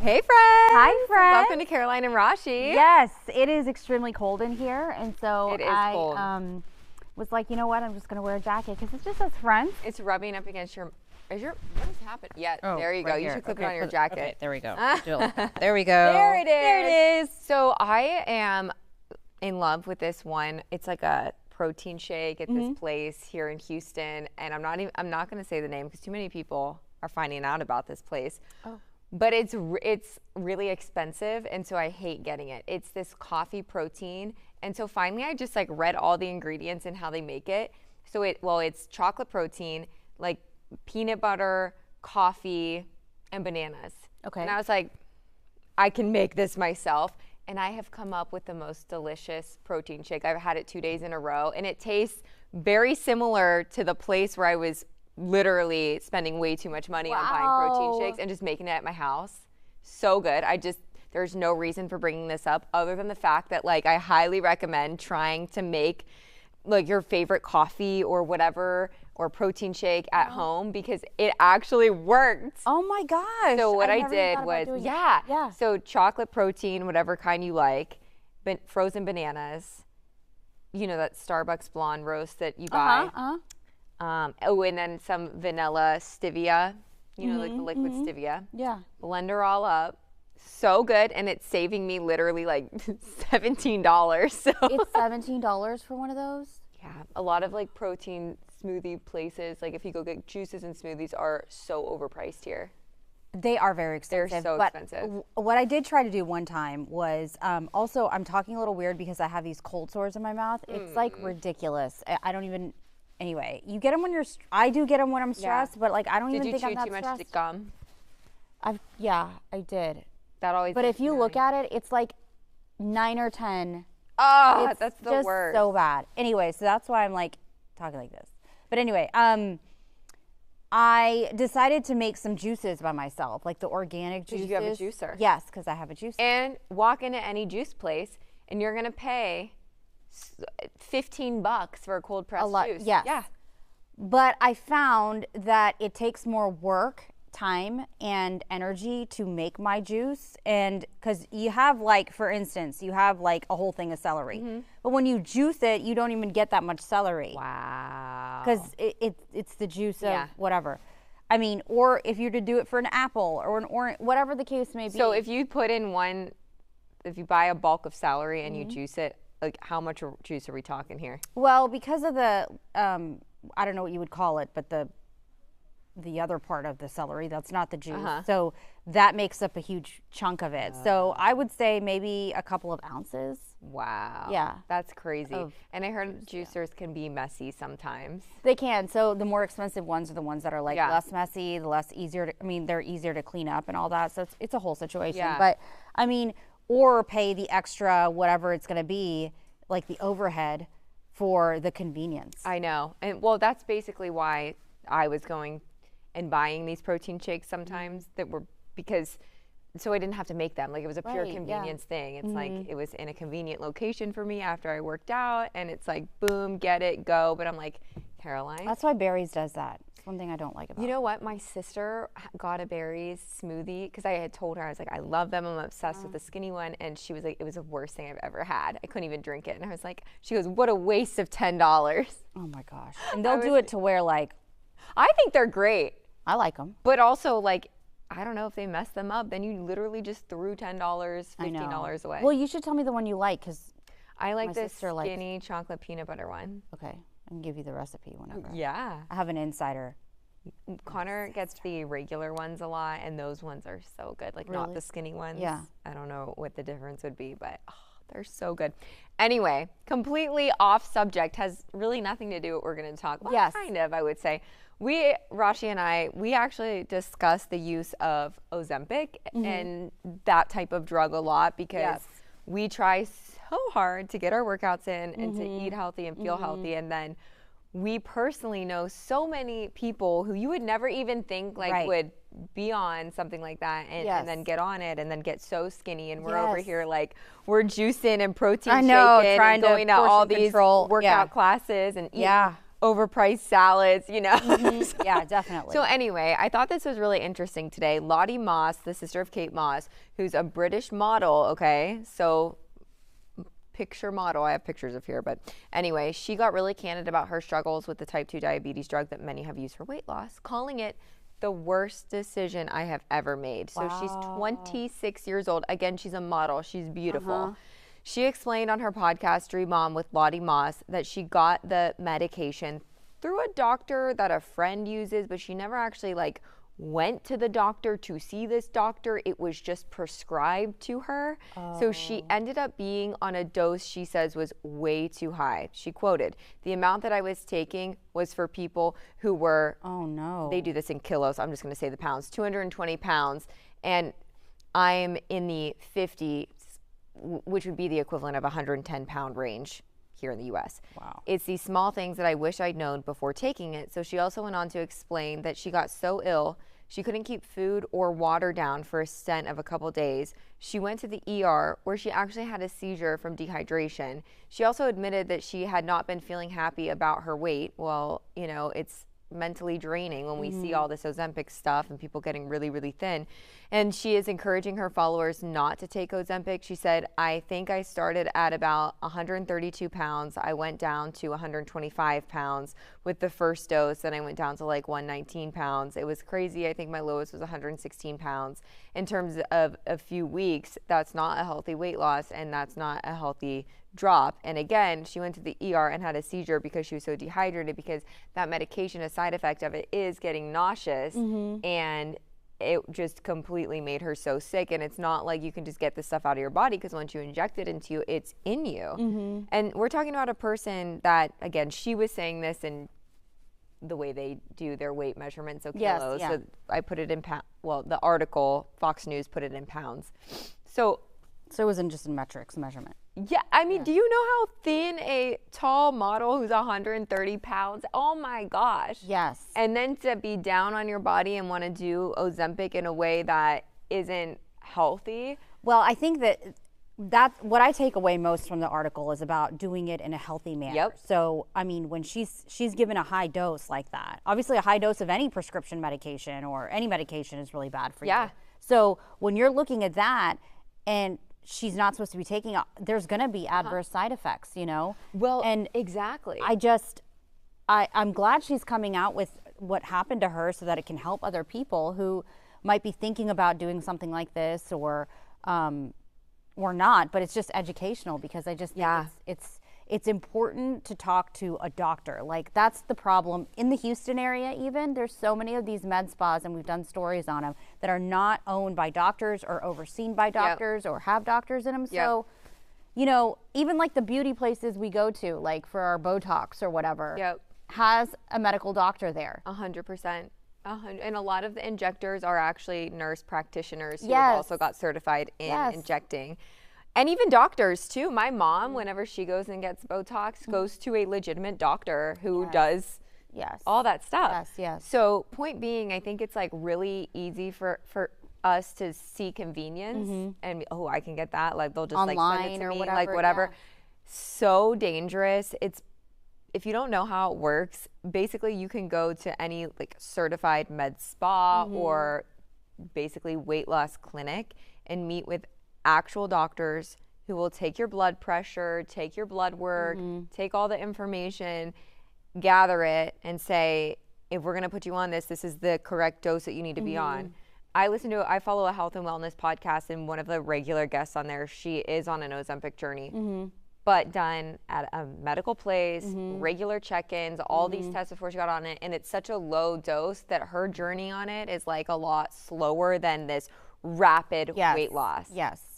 Hey, friends. Hi, friends. Welcome to Caroline and Rashi. Yes, it is extremely cold in here, and so It is I cold. was like, you know what? I'm just gonna wear a jacket because it's just us friends. It's rubbing up against your. What is happening? Yeah, there you go. Right You here. should clip Okay, it on your jacket. Okay, there we go. There we go. There it is. There it is. So I am in love with this one. It's like a protein shake at this place here in Houston, and I'm not going to say the name because too many people are finding out about this place. Oh. But it's really expensive, and so I hate getting it. It's this coffee protein, and so finally I just like read all the ingredients and how they make it. So it's chocolate protein, like peanut butter, coffee, and bananas. Okay. And I was like, I can make this myself. And I have come up with the most delicious protein shake. I've had it 2 days in a row, and it tastes very similar to the place where I was literally spending way too much money on buying protein shakes and just making it at my house. So good. There's no reason for bringing this up other than the fact that like I highly recommend trying to make like your favorite coffee or whatever or protein shake at home because it actually worked. Oh my gosh! So what I never did thought was, about doing yeah. So chocolate protein, whatever kind you like, frozen bananas, you know, that Starbucks blonde roast that you buy. And then some vanilla stevia, you know, like the liquid stevia. Yeah. Blend her all up. So good, and it's saving me literally like $17. So It's $17 for one of those. yeah, a lot of like protein smoothie places, like if you go get juices and smoothies, are so overpriced here. They are very expensive. They're so but expensive. What I did try to do one time was also I'm talking a little weird because I have these cold sores in my mouth. It's like ridiculous. I don't even. Anyway, you get them when I do get them when I'm stressed, but like I don't even think I'm that Did you chew too stressed. much gum? I did. That always. But makes if you me look naughty. at it, it's like 9 or 10. Oh, It's that's the just worst. so bad. Anyway, so that's why I'm like talking like this. But anyway, I decided to make some juices by myself, like the organic juices. you have a juicer? Yes, because I have a juicer. And walk into any juice place, and you're gonna pay $15 for a cold pressed juice. Yes. Yeah. But I found that it takes more work, time, and energy to make my juice. And because you have like, for instance, you have like a whole thing of celery. But when you juice it, you don't even get that much celery. Wow. Because it's the juice Yeah. of whatever. I mean, or if you're to do it for an apple or an orange, whatever the case may be. So if you put in if you buy a bulk of celery and you juice it, like how much juice are we talking here? Well, because of the, I don't know what you would call it, but the other part of the celery, that's not the juice. So that makes up a huge chunk of it. So I would say maybe a couple of ounces. Wow. Yeah. That's crazy. And I heard juicers can be messy sometimes. They can. So the more expensive ones are the ones that are like Yeah. less messy, the less easier to, I mean, they're easier to clean up and all that. So it's a whole situation. Yeah. But I mean, or pay the extra, whatever it's going to be, like the overhead for the convenience. I know. And well, that's basically why I was going and buying these protein shakes sometimes so I didn't have to make them. Like it was a pure Right, yeah. convenience thing. It's like it was in a convenient location for me after I worked out, and it's like boom, get it, go. But I'm like, Caroline. That's why Barry's does that. It's one thing I don't like about You know what? My sister got a berries smoothie because I had told her, I was like, I love them. I'm obsessed with the skinny one. And she was like, it was the worst thing I've ever had. I couldn't even drink it. And I was like, she goes, what a waste of $10. Oh my gosh. And they'll do it to where like, I think they're great. I like them. But also like, I don't know if they mess them up. Then you literally just threw $10, $15 away. Well, you should tell me the one you like because, I like my this sister likes- skinny chocolate peanut butter one. okay, I can give you the recipe whenever. Yeah. I have an insider. Connor gets the regular ones a lot, and those ones are so good. Like not Really? the skinny ones. Yeah. I don't know what the difference would be, but they're so good. Anyway, completely off subject, has really nothing to do with what we're going to talk about. Yes. Kind of, I would say. Rashi and I, we actually discussed the use of Ozempic and that type of drug a lot because we try so hard to get our workouts in and to eat healthy and feel healthy. And then we personally know so many people who you would never even think like would be on something like that and then get on it and then get so skinny, and we're over here like we're juicing and protein shaking trying and going to to all portion these control. workout classes and eating overpriced salads, you know. Mm-hmm. Yeah, definitely. So anyway, I thought this was really interesting today. Lottie Moss, the sister of Kate Moss, who's a British model, okay? So picture model, I have pictures of here, but anyway, she got really candid about her struggles with the type 2 diabetes drug that many have used for weight loss, calling it the worst decision I have ever made. So she's 26 years old. Again, she's a model. She's beautiful. She explained on her podcast, Dream Mom with Lottie Moss, that she got the medication through a doctor that a friend uses, but she never actually like went to the doctor to see this doctor. It was just prescribed to her. So she ended up being on a dose she says was way too high. She quoted, "The amount that I was taking was for people who were," oh no, they do this in kilos, I'm just going to say the pounds, 220 pounds, and I'm in the 50, which would be the equivalent of 110 pound range here in the US. Wow. It's these small things that I wish I'd known before taking it. So she also went on to explain that she got so ill, she couldn't keep food or water down for a stint of a couple days. She went to the ER where she actually had a seizure from dehydration. She also admitted that she had not been feeling happy about her weight. Well, you know, it's mentally draining when we see all this Ozempic stuff and people getting really, really thin. And she is encouraging her followers not to take Ozempic. She said, "I think I started at about 132 pounds. I went down to 125 pounds with the first dose. Then I went down to like 119 pounds. It was crazy. I think my lowest was 116 pounds. In terms of a few weeks, that's not a healthy weight loss and that's not a healthy drop." And again, she went to the ER and had a seizure because she was so dehydrated, because that medication, a side effect of it is getting nauseous, and it just completely made her so sick. And it's not like you can just get this stuff out of your body, because once you inject it into you, it's in you. And we're talking about a person that, again, she was saying this in the way they do their weight measurements, so kilos. So I put it in pounds. Well, the article, Fox News, put it in pounds. So it wasn't just in metrics measurement. Yeah, I mean, do you know how thin a tall model who's 130 pounds? Oh my gosh. Yes. And then to be down on your body and want to do Ozempic in a way that isn't healthy. Well, I think that what I take away most from the article is about doing it in a healthy manner. Yep. So, I mean, when she's given a high dose like that, obviously a high dose of any prescription medication or any medication is really bad for you. So when you're looking at that and she's not supposed to be taking, there's going to be adverse side effects, you know? Well, and exactly. I'm glad she's coming out with what happened to her so that it can help other people who might be thinking about doing something like this or not, but it's just educational, because I just think it's important to talk to a doctor. Like, that's the problem in the Houston area. Even there's so many of these med spas, and we've done stories on them, that are not owned by doctors or overseen by doctors or have doctors in them. So, you know, even like the beauty places we go to, like for our Botox or whatever, has a medical doctor there. 100%. And a lot of the injectors are actually nurse practitioners who have also got certified in injecting. And even doctors too. My mom, whenever she goes and gets Botox, goes to a legitimate doctor who does all that stuff. So point being, I think it's like really easy for us to see convenience and, oh, I can get that. Like, they'll just online, like send it to or me, whatever, like whatever. So dangerous. It's, if you don't know how it works, basically you can go to any like certified med spa or basically weight loss clinic and meet with actual doctors who will take your blood pressure, take your blood work, take all the information, gather it, and say, if we're going to put you on this, this is the correct dose that you need to be on. I follow a health and wellness podcast, and one of the regular guests on there, she is on an Ozempic journey, but done at a medical place, regular check-ins, all these tests before she got on it. And it's such a low dose that her journey on it is like a lot slower than this rapid weight loss.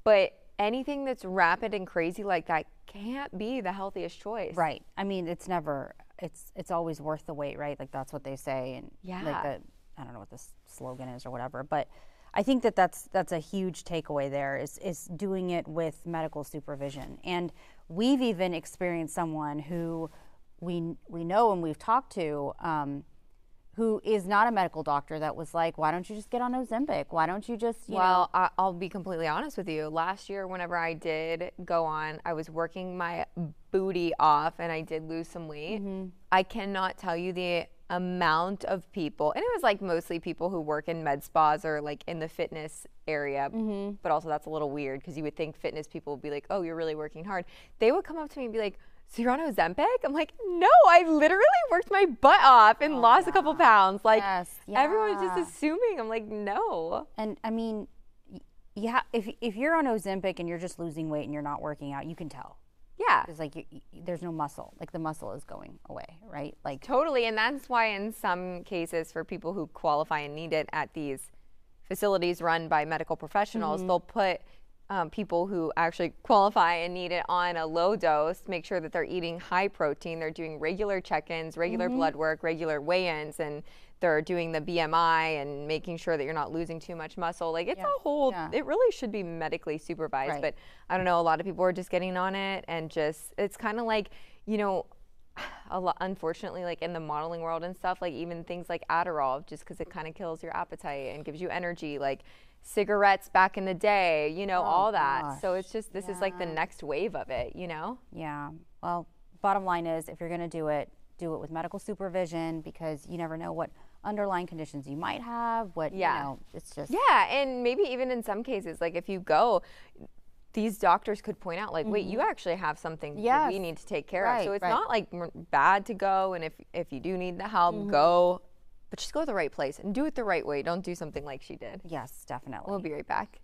But anything that's rapid and crazy like that can't be the healthiest choice. Right. I mean, it's never, it's always worth the wait, right? Like, that's what they say. And like I don't know what this slogan is or whatever, but I think that's a huge takeaway there is doing it with medical supervision. And we've even experienced someone who we know and we've talked to, who is not a medical doctor that was like, why don't you just get on Ozempic? Why don't you just, you know? I'll be completely honest with you. Last year, whenever I did go on, I was working my booty off and I did lose some weight. I cannot tell you the amount of people, and it was like mostly people who work in med spas or like in the fitness area, but also that's a little weird because you would think fitness people would be like, oh, you're really working hard. They would come up to me and be like, so you're on Ozempic? I'm like, no, I literally worked my butt off and lost a couple pounds. Like everyone was just assuming. I'm like, no. And I mean, yeah, if you're on Ozempic and you're just losing weight and you're not working out, you can tell. Yeah. It's like there's no muscle. Like the muscle is going away, right? Like totally. And that's why in some cases for people who qualify and need it at these facilities run by medical professionals, they'll put people who actually qualify and need it on a low dose, make sure that they're eating high protein, they're doing regular check-ins, regular blood work, regular weigh-ins, and they're doing the BMI and making sure that you're not losing too much muscle. Like it's a whole, it really should be medically supervised, but I don't know, a lot of people are just getting on it and just, it's kind of like, you know, unfortunately, like in the modeling world and stuff, like even things like Adderall, just because it kind of kills your appetite and gives you energy, like cigarettes back in the day, you know, all that. Gosh. So it's just, this is like the next wave of it, you know? Yeah. Well, bottom line is if you're going to do it with medical supervision because you never know what underlying conditions you might have, what, you know, it's just. Yeah, and maybe even in some cases, like if you go, these doctors could point out like, wait, you actually have something that we need to take care of. So it's not like bad to go, and if you do need the help, go. But just go to the right place and do it the right way. Don't do something like she did. Yes, definitely. We'll be right back.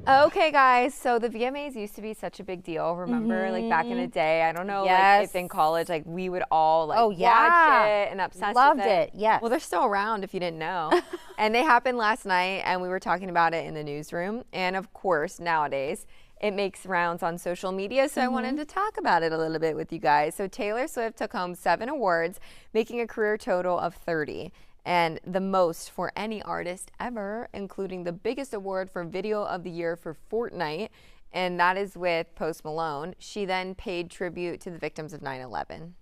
Okay, guys, so the VMAs used to be such a big deal, remember? Like back in the day, I don't know, like if in college, like we would all like watch it and obsess Loved with it. yes. Well, they're still around if you didn't know. And they happened last night and we were talking about it in the newsroom. And of course, nowadays, it makes rounds on social media, so I wanted to talk about it a little bit with you guys. So Taylor Swift took home 7 awards, making a career total of 30. And the most for any artist ever, including the biggest award for Video of the Year for Fortnite, and that is with Post Malone. She then paid tribute to the victims of 9/11.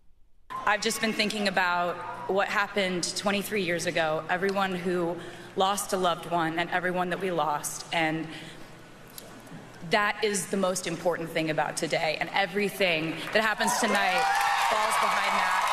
I've just been thinking about what happened 23 years ago, everyone who lost a loved one and everyone that we lost, and that is the most important thing about today, and everything that happens tonight falls behind that.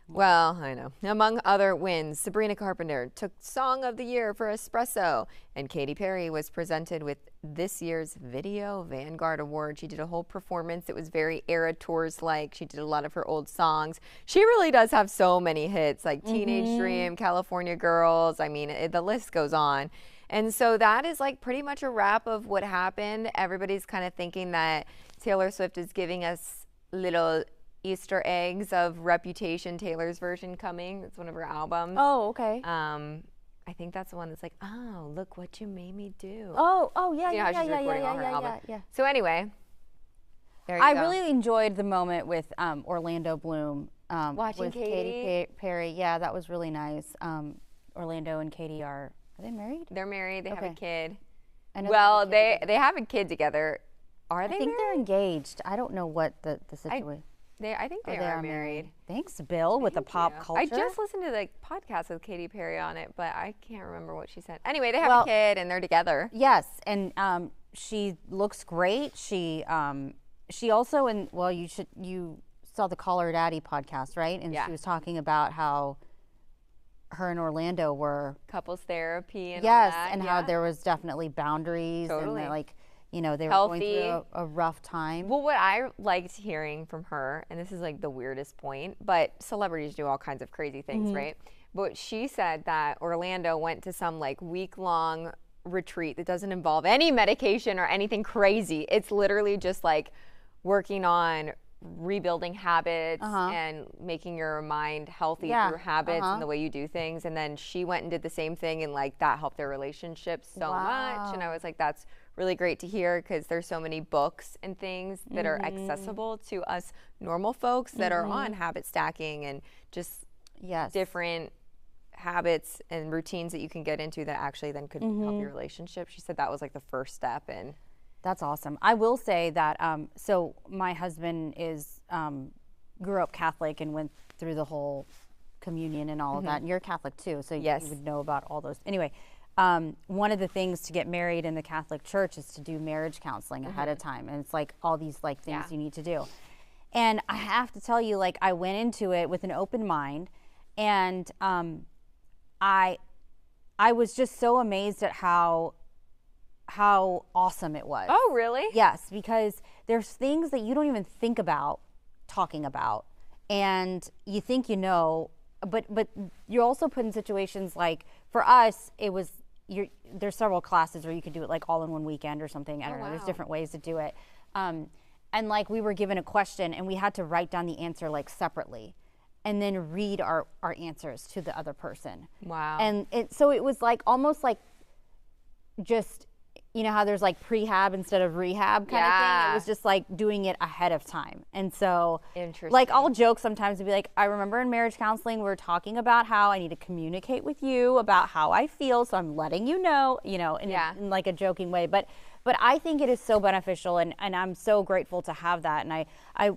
Well, I know. Among other wins, Sabrina Carpenter took Song of the Year for Espresso, and Katy Perry was presented with this year's Video Vanguard Award. She did a whole performance. It was very Era Tours-like. She did a lot of her old songs. She really does have so many hits, like Teenage Dream, California Girls. I mean, the list goes on. And so that is like pretty much a wrap of what happened. Everybody's kind of thinking that Taylor Swift is giving us little Easter eggs of Reputation, Taylor's version coming. It's one of her albums. Oh, okay. I think that's the one that's like, oh, look what you made me do. Oh, You know how she's recording all her album. yeah. So anyway, there you I go. really enjoyed the moment with Orlando Bloom. Watching with Katy? Perry. Yeah, that was really nice. Orlando and Katy are they married? They're married. They have a kid. I know Well, they have a they have a kid together. Are they I think married? they're engaged. I don't know what the situation. I think they are married. Thanks, Bill, with the pop culture. I just listened to the podcast with Katy Perry on it, but I can't remember what she said. Anyway, they have a kid and they're together. Yes, and she looks great. She also you saw the Call Her Daddy podcast, right? And she was talking about how her and Orlando were couples therapy and all that. and how there was definitely boundaries and like, you know, they were Healthy. going through a rough time. Well, what I liked hearing from her, and this is like the weirdest point, but celebrities do all kinds of crazy things, right? But she said that Orlando went to some like week-long retreat that doesn't involve any medication or anything crazy. It's literally just like working on rebuilding habits and making your mind healthy through habits and the way you do things. And then she went and did the same thing, and like that helped their relationship so much. And I was like, that's really great to hear, because there's so many books and things that are accessible to us normal folks that are on habit stacking and just different habits and routines that you can get into that actually then could help your relationship. She said that was like the first step, and That's awesome. I will say that, so my husband grew up Catholic and went through the whole communion and all of that. And you're Catholic too, so Yes. you would know about all those. Anyway, one of the things to get married in the Catholic Church is to do marriage counseling ahead of time. And it's like all these like things you need to do. And I have to tell you, like, I went into it with an open mind, and I was just so amazed at how awesome it was. Oh, really? Yes, because there's things that you don't even think about talking about, and you think you know, but you're also put in situations like, for us, it was, there's several classes where you could do it like all in one weekend or something. I don't know. There's different ways to do it. And like we were given a question and we had to write down the answer like separately and then read our answers to the other person. Wow. And so it was like almost like just, you know how there's like prehab instead of rehab kind of thing? It was just like doing it ahead of time. And so like I'll joke sometimes and be like, I remember in marriage counseling, we were talking about how I need to communicate with you about how I feel. So I'm letting you know, in like a joking way. But I think it is so beneficial, and I'm so grateful to have that. And I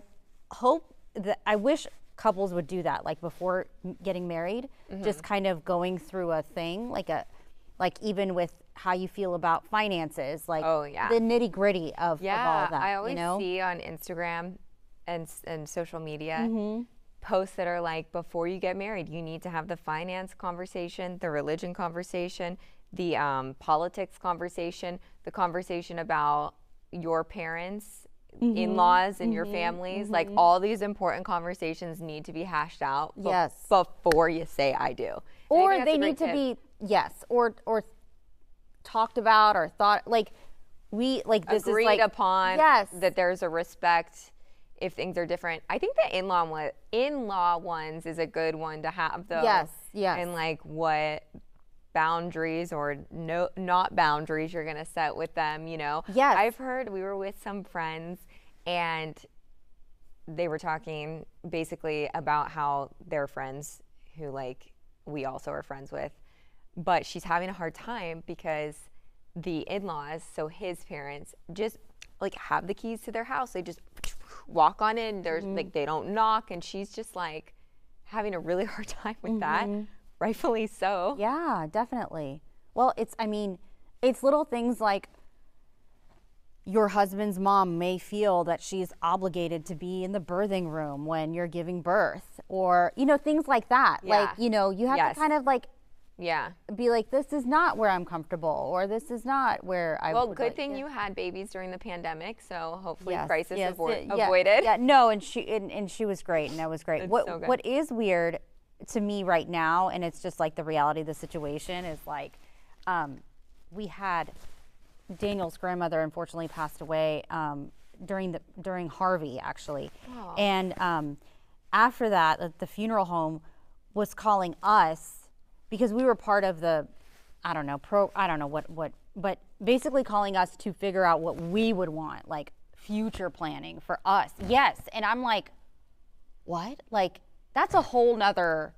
hope that, I wish couples would do that, like before getting married, just kind of going through a thing, like even with how you feel about finances, like the nitty gritty of all that. I always see on Instagram and social media posts that are like, before you get married, you need to have the finance conversation, the religion conversation, the politics conversation, the conversation about your parents, in-laws, and your families. Like all these important conversations need to be hashed out before you say I do. Or they need to be, or talked about or thought, like this agreed is like upon, that there's a respect if things are different. I think the in-law ones is a good one to have, though. Yes. And like what boundaries or not boundaries you're gonna set with them, Yes. I've heard, we were with some friends and they were talking basically about how they're friends who like we also are friends with, but she's having a hard time because the in-laws, so his parents, just like have the keys to their house. They just walk on in. There's like, they don't knock, and she's just like having a really hard time with that. Rightfully so. Yeah, definitely. Well, it's little things like your husband's mom may feel that she's obligated to be in the birthing room when you're giving birth, or, things like that. Like, you have to kind of like, be like, this is not where I'm comfortable, or this is not where I Well, would good like thing it. you had babies during the pandemic, so hopefully crisis Yes, avoided. Yeah, no, and she was great, and that was great. It's What so good. What is weird to me right now, and it's just like the reality of the situation, is like we had Daniel's grandmother unfortunately passed away during Harvey, actually. And after that, the funeral home was calling us because we were part of the, I don't know what, but basically calling us to figure out what we would want, like future planning for us. Yes. And I'm like, what? Like, that's a whole nother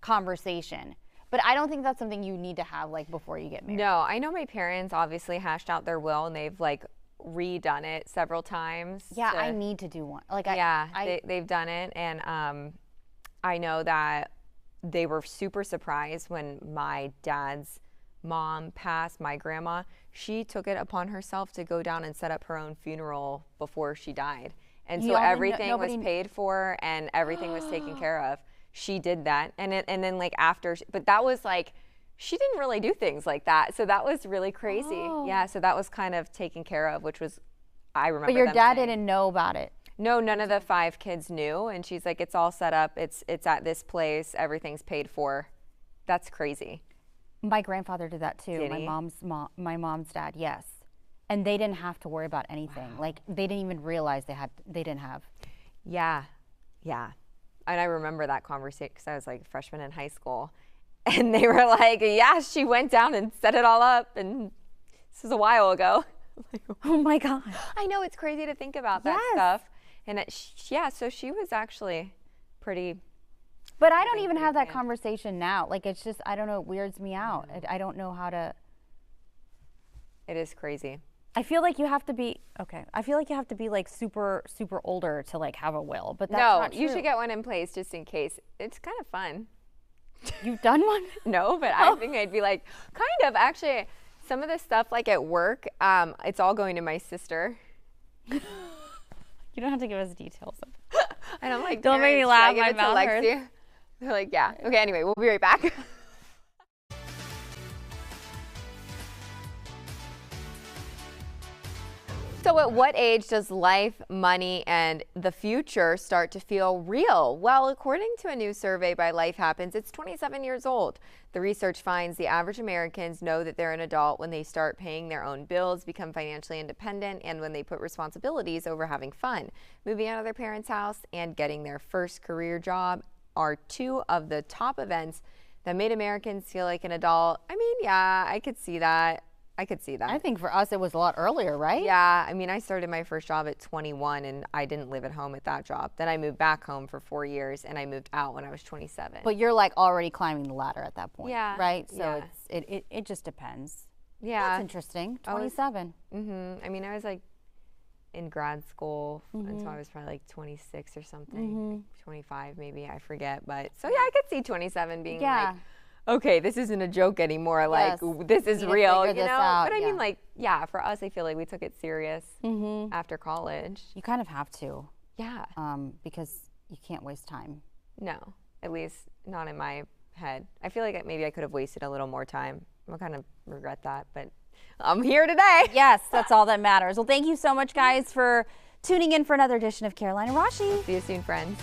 conversation. But I don't think that's something you need to have like before you get married. No, I know my parents obviously hashed out their will, and they've like redone it several times. Yeah, I need to do one. Like, they've done it, and I know that they were super surprised when my dad's mom passed, my grandma. She took it upon herself to go down and set up her own funeral before she died. And so everything was paid for and everything was taken care of. She did that. And then like after, but that was like, she didn't really do things like that. So that was really crazy. Yeah, so that was kind of taken care of, which was, I remember. But your dad saying, didn't know about it. No, none of the 5 kids knew. And she's like, it's all set up. It's at this place. Everything's paid for. That's crazy. My grandfather did that too. Did my he? my mom's dad, yes. And they didn't have to worry about anything. Wow. Like, they didn't even realize they didn't have. Yeah. And I remember that conversation because I was like a freshman in high school. And they were like, yeah, she went down and set it all up. And this is a while ago. Oh my God. I know, it's crazy to think about that stuff. And so she was actually pretty. But I don't even have that conversation now. Like, it's just, I don't know, it weirds me out. I don't know how to. It is crazy. I feel like you have to be I feel like you have to be like super older to like have a will, but that's No, not true. you should get one in place just in case. It's kind of fun. You've done one? No, but I think I'd be like, kind of. Actually, some of the stuff like at work, it's all going to my sister. You don't have to give us details. And I'm like, Don't make me "Parents, should I laugh, give my it to mouth hurts." Lexi?" They're like, yeah. Okay, anyway, we'll be right back. So at what age does life, money, and the future start to feel real? Well, according to a new survey by Life Happens, it's 27 years old. The research finds the average Americans know that they're an adult when they start paying their own bills, become financially independent, and when they put responsibilities over having fun. Moving out of their parents' house and getting their first career job are two of the top events that made Americans feel like an adult. I mean, yeah, I could see that. I think for us it was a lot earlier, right? Yeah, I mean, I started my first job at 21 and I didn't live at home at that job. Then I moved back home for 4 years and I moved out when I was 27. But you're like already climbing the ladder at that point. Yeah. Right? So Yeah. it just depends. Yeah. That's interesting. 27. I mean, I was like in grad school, and so I was probably like 26 or something, 25 maybe, I forget. But so yeah, I could see 27 being like, okay, this isn't a joke anymore. Like, this is real, you know? But I mean, like, yeah, for us, I feel like we took it serious after college. You kind of have to. Yeah. Because you can't waste time. No, at least not in my head. I feel like maybe I could have wasted a little more time. I kind of regret that, but I'm here today. Yes, that's all that matters. Well, thank you so much, guys, for tuning in for another edition of Caroline and Rashi. See you soon, friends.